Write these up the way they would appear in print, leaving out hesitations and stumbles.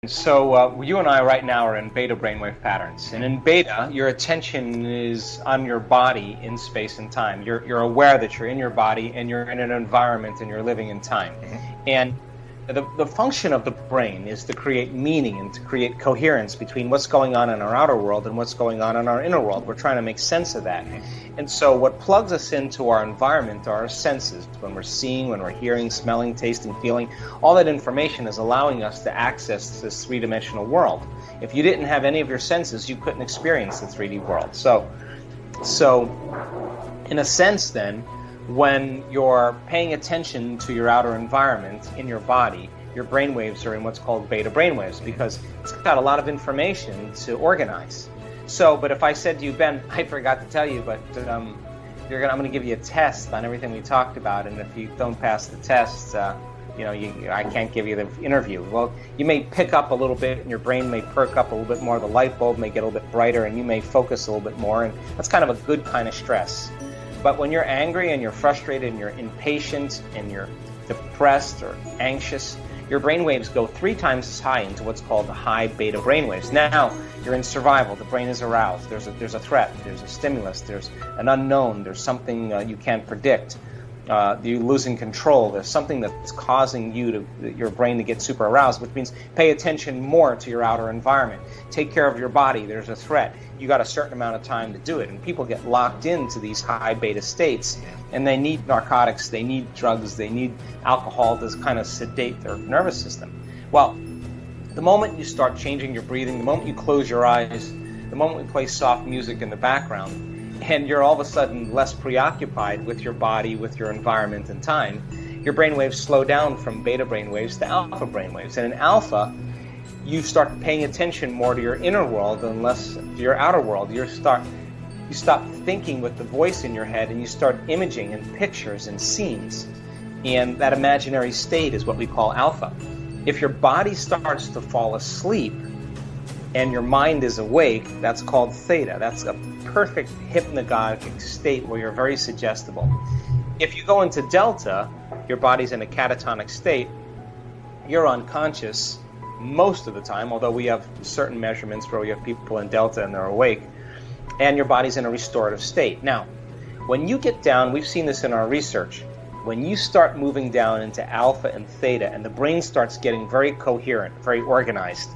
So you and I right now are in beta brainwave patterns. And in beta, your attention is on your body in space and time. You're aware that you're in your body and you're in an environment and you're living in time. And the function of the brain is to create meaning and to create coherence between what's going on in our outer world and what's going on in our inner world. We're trying to make sense of that. And so what plugs us into our environment are our senses. When we're seeing, when we're hearing, smelling, tasting, feeling, all that information is allowing us to access this three-dimensional world. If you didn't have any of your senses, you couldn't experience the 3D world. So in a sense then, when you're paying attention to your outer environment in your body, your brainwaves are in what's called beta brainwaves because it's got a lot of information to organize. So, but if I said to you, Ben, I forgot to tell you, but I'm going to give you a test on everything we talked about, and if you don't pass the test, I can't give you the interview. Well, you may pick up a little bit, and your brain may perk up a little bit more. The light bulb may get a little bit brighter, and you may focus a little bit more, and that's kind of a good kind of stress. But when you're angry and you're frustrated and you're impatient and you're depressed or anxious, your brainwaves go 3 times as high into what's called the high beta brainwaves. Now you're in survival. The brain is aroused. There's a threat. There's a stimulus. There's an unknown. There's something you can't predict. You're losing control. There's something that's causing your brain to get super aroused, which means pay attention more to your outer environment. Take care of your body. There's a threat. You got a certain amount of time to do it. And people get locked into these high beta states, and they need narcotics, they need drugs, they need alcohol to kind of sedate their nervous system. Well, the moment you start changing your breathing, the moment you close your eyes, the moment we play soft music in the background, and you're all of a sudden less preoccupied with your body, with your environment and time, your brainwaves slow down from beta brainwaves to alpha brainwaves. And in alpha, you start paying attention more to your inner world and less to your outer world. You stop thinking with the voice in your head, and you start imaging and pictures and scenes. And that imaginary state is what we call alpha. If your body starts to fall asleep and your mind is awake, that's called theta. That's a perfect hypnagogic state where you're very suggestible. If you go into delta, your body's in a catatonic state, you're unconscious most of the time, although we have certain measurements where we have people in delta and they're awake, and your body's in a restorative state. Now, when you get down, we've seen this in our research, when you start moving down into alpha and theta and the brain starts getting very coherent, very organized,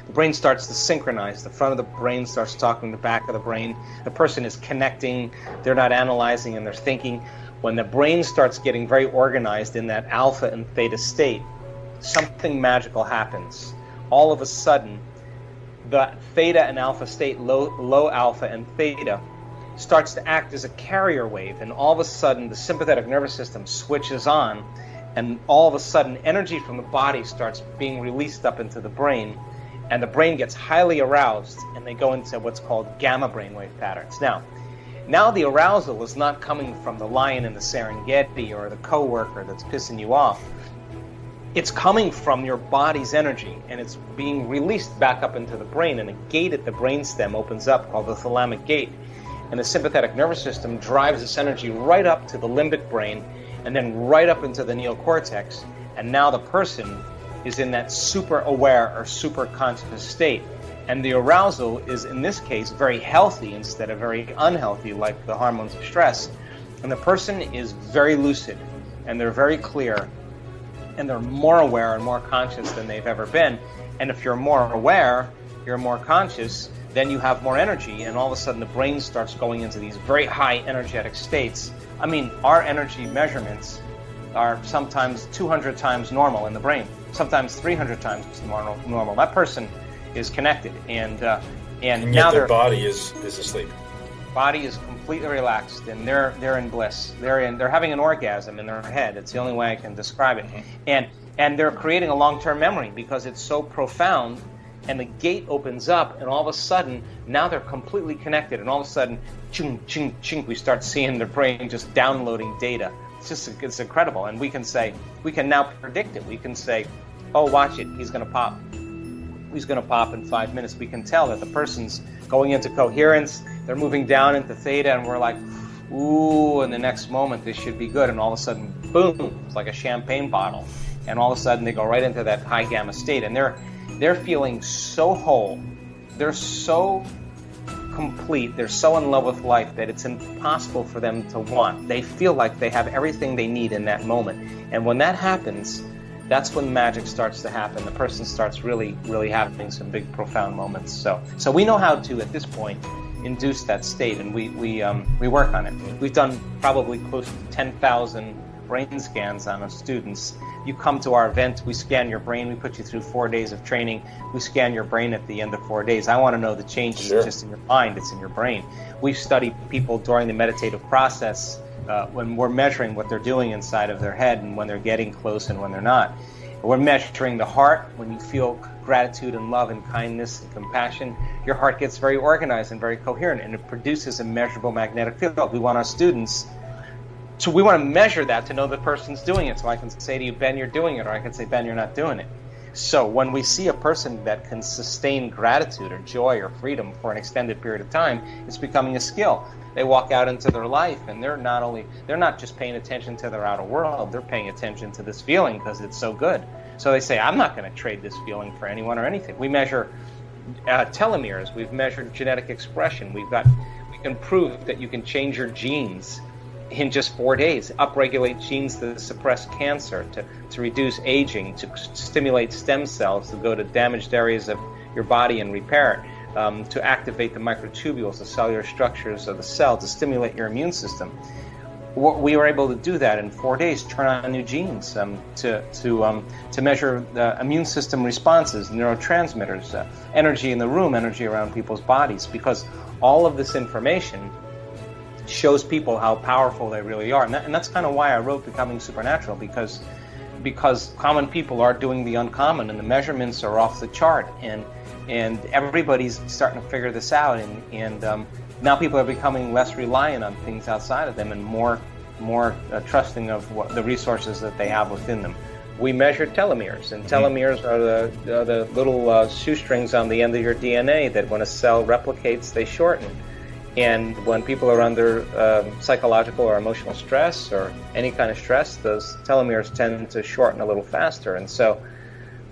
the brain starts to synchronize. The front of the brain starts talking to the back of the brain. The person is connecting. They're not analyzing and they're thinking. When the brain starts getting very organized in that alpha and theta state, something magical happens. All of a sudden, the theta and alpha state, low alpha and theta, starts to act as a carrier wave. And all of a sudden, the sympathetic nervous system switches on. And all of a sudden, energy from the body starts being released up into the brain. And the brain gets highly aroused, and they go into what's called gamma brainwave patterns. Now the arousal is not coming from the lion in the Serengeti or the coworker that's pissing you off. It's coming from your body's energy, and it's being released back up into the brain, and a gate at the brainstem opens up called the thalamic gate. And the sympathetic nervous system drives this energy right up to the limbic brain, and then right up into the neocortex, and now the person is in that super aware or super conscious state. And the arousal is, in this case, very healthy instead of very unhealthy, like the hormones of stress. And the person is very lucid, and they're very clear, and they're more aware and more conscious than they've ever been. And if you're more aware, you're more conscious, then you have more energy, and all of a sudden the brain starts going into these very high energetic states. I mean, our energy measurements are sometimes 200 times normal in the brain, sometimes 300 times normal. That person is connected, and now their body is asleep. Body is completely relaxed, and they're in bliss. They're having an orgasm in their head. It's the only way I can describe it. And they're creating a long-term memory because it's so profound. And the gate opens up, and all of a sudden, now they're completely connected. And all of a sudden, ching, ching, ching, we start seeing their brain just downloading data. It's incredible. And we can now predict it. We can say, oh, watch it, he's going to pop. He's going to pop in 5 minutes. We can tell that the person's going into coherence. They're moving down into theta, and we're like, ooh, in the next moment, this should be good. And all of a sudden, boom, it's like a champagne bottle. and all of a sudden they go right into that high gamma state, and they're feeling so whole, they're so complete, they're so in love with life that it's impossible for them to want. They feel like they have everything they need in that moment. And when that happens, that's when magic starts to happen. The person starts really having some big, profound moments. So we know how to, at this point, induce that state, and we work on it. We've done probably close to 10,000 brain scans on our students. You come to our event, we scan your brain, we put you through 4 days of training, we scan your brain at the end of 4 days. I want to know the changes. Sure. Just in your mind, it's in your brain. We study people during the meditative process when we're measuring what they're doing inside of their head and when they're getting close and when they're not. We're measuring the heart. When you feel gratitude and love and kindness and compassion, your heart gets very organized and very coherent, and it produces a measurable magnetic field. We want our students we want to measure that to know the person's doing it. So I can say to you, Ben, you're doing it, or I can say, Ben, you're not doing it. So when we see a person that can sustain gratitude or joy or freedom for an extended period of time, it's becoming a skill. They walk out into their life, and they're not just paying attention to their outer world, they're paying attention to this feeling because it's so good. So they say, I'm not going to trade this feeling for anyone or anything. We measure telomeres. We've measured genetic expression. We can prove that you can change your genes in just 4 days, upregulate genes that suppress cancer, to reduce aging, to stimulate stem cells to go to damaged areas of your body and repair it, to activate the microtubules, the cellular structures of the cell, to stimulate your immune system. We were able to do that in 4 days, turn on new genes, to measure the immune system responses, neurotransmitters, energy in the room, energy around people's bodies, because all of this information shows people how powerful they really are. And that's kind of why I wrote Becoming Supernatural, because common people are doing the uncommon, and the measurements are off the chart, and everybody's starting to figure this out, and now people are becoming less reliant on things outside of them and more trusting of the resources that they have within them. We measure telomeres, and telomeres are the little shoestrings on the end of your DNA that when a cell replicates, they shorten. And when people are under psychological or emotional stress or any kind of stress, those telomeres tend to shorten a little faster. And so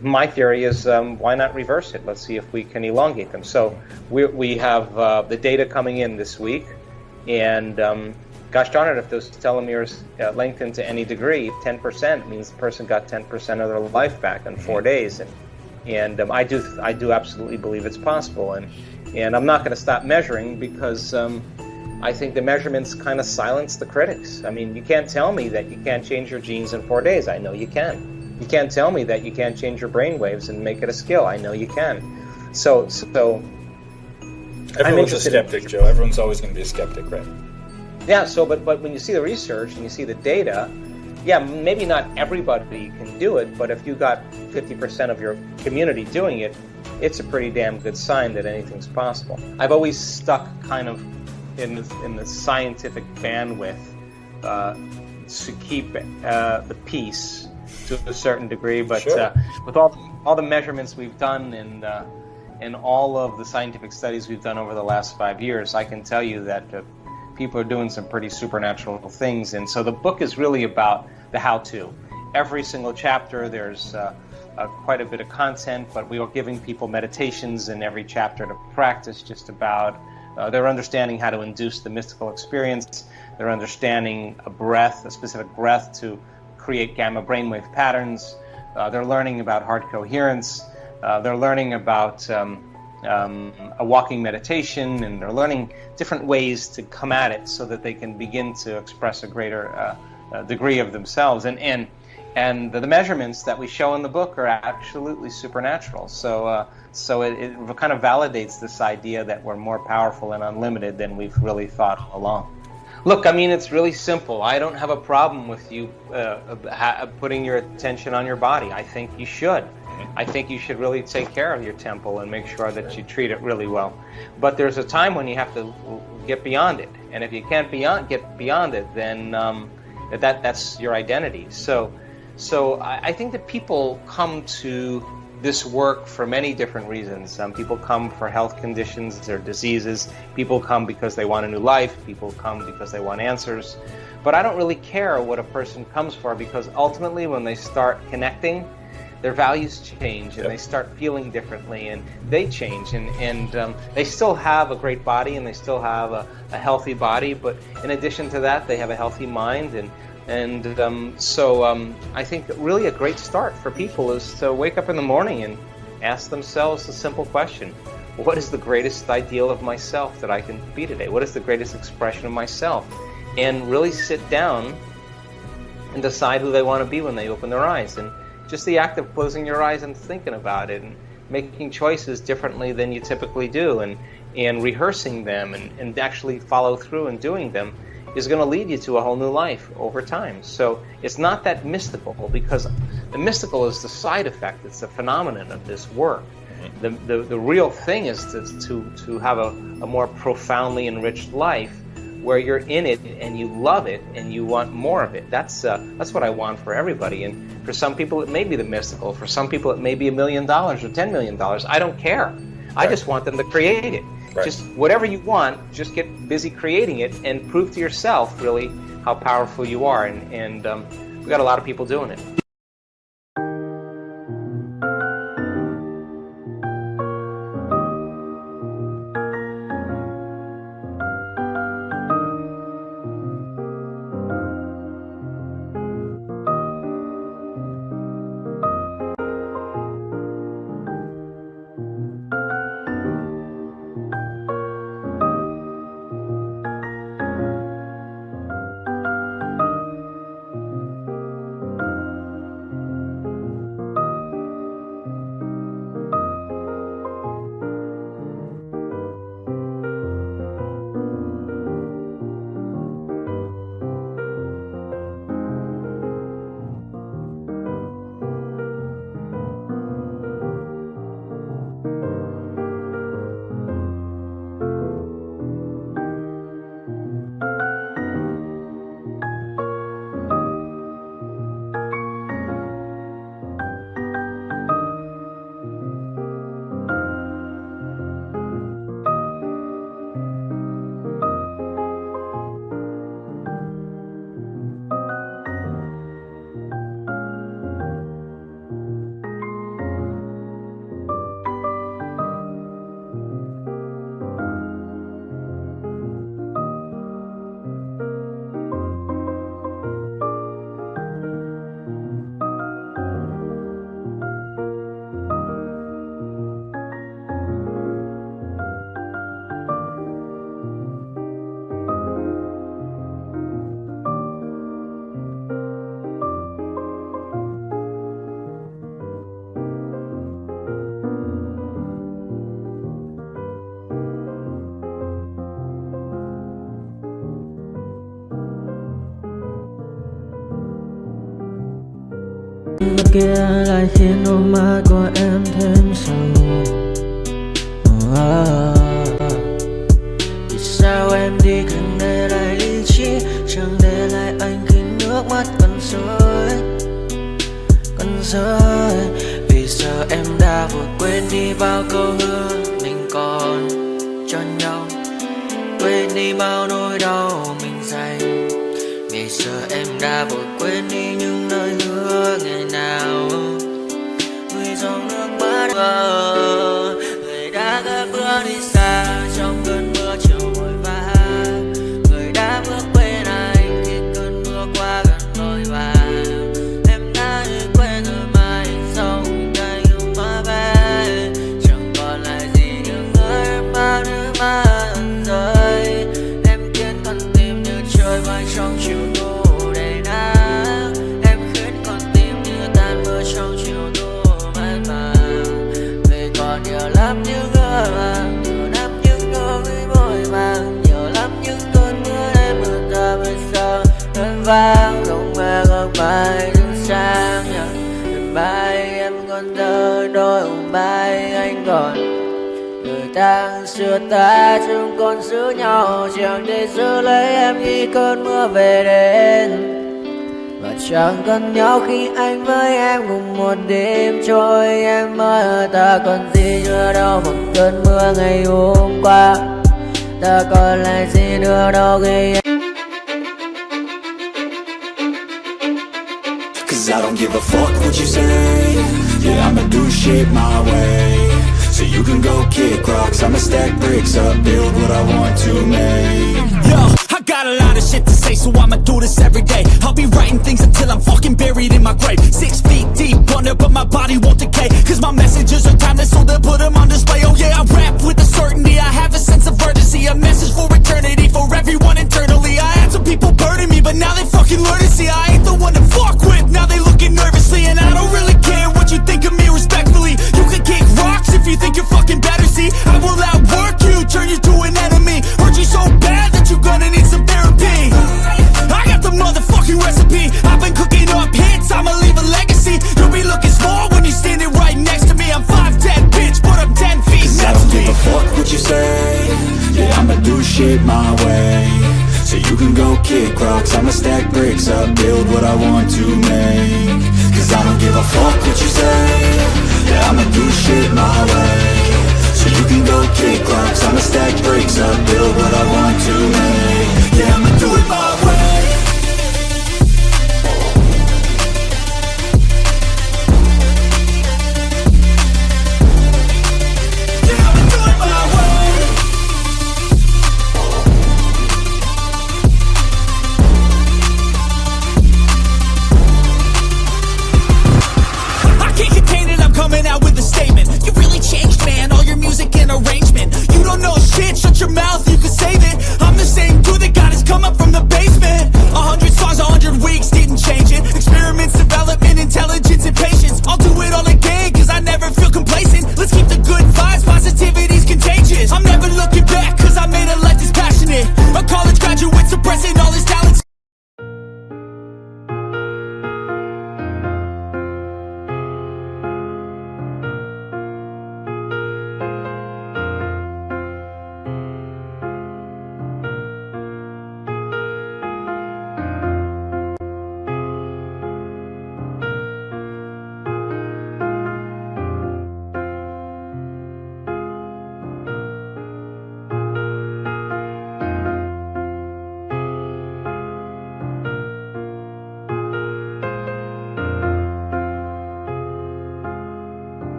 my theory is, why not reverse it? Let's see if we can elongate them. So we have the data coming in this week, and gosh darn it, if those telomeres lengthen to any degree, 10% means the person got 10% of their life back in 4 days. And I do absolutely believe it's possible. And I'm not going to stop measuring, because I think the measurements kind of silence the critics. I mean, you can't tell me that you can't change your genes in 4 days. I know you can. You can't tell me that you can't change your brain waves and make it a skill. I know you can. So everyone's a skeptic, Joe. Everyone's always going to be a skeptic, right? Yeah. So, but when you see the research and you see the data, yeah, maybe not everybody can do it, but if you got 50% of your community doing it, it's a pretty damn good sign that anything's possible. I've always stuck kind of in the scientific bandwidth to keep the peace to a certain degree, but sure. With all the measurements we've done and all of the scientific studies we've done over the last 5 years, I can tell you that people are doing some pretty supernatural things. And so the book is really about the how-to. Every single chapter, there's quite a bit of content, but we are giving people meditations in every chapter to practice just about. They're understanding how to induce the mystical experience. They're understanding a specific breath to create gamma brainwave patterns. They're learning about heart coherence. They're learning about a walking meditation, and they're learning different ways to come at it so that they can begin to express a greater degree of themselves. And the measurements that we show in the book are absolutely supernatural. So it kind of validates this idea that we're more powerful and unlimited than we've really thought all along. Look, I mean, it's really simple. I don't have a problem with you putting your attention on your body. I think you should. I think you should really take care of your temple and make sure that you treat it really well. But there's a time when you have to get beyond it. And if you can't get beyond it, then that's your identity. So I think that people come to this work for many different reasons. People come for health conditions or diseases. People come because they want a new life. People come because they want answers. But I don't really care what a person comes for, because ultimately when they start connecting, their values change and they start feeling differently, and they change, and they still have a great body and they still have a healthy body, but in addition to that they have a healthy mind. So I think really a great start for people is to wake up in the morning and ask themselves a simple question: what is the greatest ideal of myself that I can be today? What is the greatest expression of myself? And really sit down and decide who they want to be when they open their eyes. And just the act of closing your eyes and thinking about it and making choices differently than you typically do, and rehearsing them and actually follow through and doing them is going to lead you to a whole new life over time. So it's not that mystical, because the mystical is the side effect. It's the phenomenon of this work. The real thing is to have a more profoundly enriched life, where you're in it and you love it and you want more of it. That's what I want for everybody. And for some people it may be the mystical. For some people it may be $1 million or $10 million. I don't care. Right. I just want them to create it. Right. Just whatever you want, just get busy creating it and prove to yourself really how powerful you are. And we got a lot of people doing it. Bên kia lại khiến đôi mắt của em thêm sầu. Vì sao em đi không để lại lý trí, chẳng để lại anh khi nước mắt còn rơi. Vì sao em đã vội quên đi bao câu hứa mình còn cho nhau, quên đi bao nỗi đau mình dành. Vì sao em đã vội quên đi những lời hứa ngày nào người dòng nước mắt người đã gác bước đi xa trong cơn mưa chiều vội vã, người đã bước quên anh khi cơn mưa qua gần vội vã. Em đã quên rồi mà sau đây yêu má bé chẳng còn lại gì những người mà nước mắt rơi. Em khiến con tim như trôi bay trong chiều thu đầy nắng, em khiến con tim như tan mưa trong chiều thu mát màng. Vì còn nhiều lắm những ngỡ vàng, nhiều lắm những nỗi vội vàng, nhiều lắm những cơn mưa em mưa ta bây giờ em vang lòng mẹ góc bài đứng sang nhờ. Đêm bay em còn thơ đôi ôm bay anh còn người ta xưa ta chúng còn giữ nhau chẳng để giữ lấy em khi cơn mưa về đến. Và Chẳng cần nhau khi anh với em cùng một đêm trôi. Em ơi ta còn gì nữa đâu một cơn mưa ngày hôm qua. Ta còn lại gì nữa đâu khi em. Cause I don't give a fuck what you say. Yeah, I'ma do shit my way. So you can go kick rocks, I'ma stack bricks up, build what I want to make. Yo, I got a lot of shit to say, so I'ma do this every day. I'll be writing things until I'm fucking buried in my grave. 6 feet deep under, but my body won't decay. Cause my messages are timeless, so they'll put them on display. Oh yeah, I rap with a certainty, I have a sense of urgency. A message for eternity, for everyone internally. I had some people burning me, but now they fucking learn to see I ain't the one to fuck with, now they looking nervously. And I don't really care what you think of me respectfully. You can kick rocks if you think you're fucking better, see I will outwork you, turn you to an enemy. Hurt you so bad that you're gonna need some therapy. I got the motherfucking recipe, I've been cooking up hits, I'ma leave a legacy. You'll be looking small when you're standing right next to me. I'm 5'10", bitch, but I'm 10 feet Cause I don't give a fuck what you say. Yeah, I'ma do shit my way. So you can go kick rocks, I'ma stack bricks up, build what I want to make. Cause I don't give a fuck what you say. Yeah, I'ma do shit my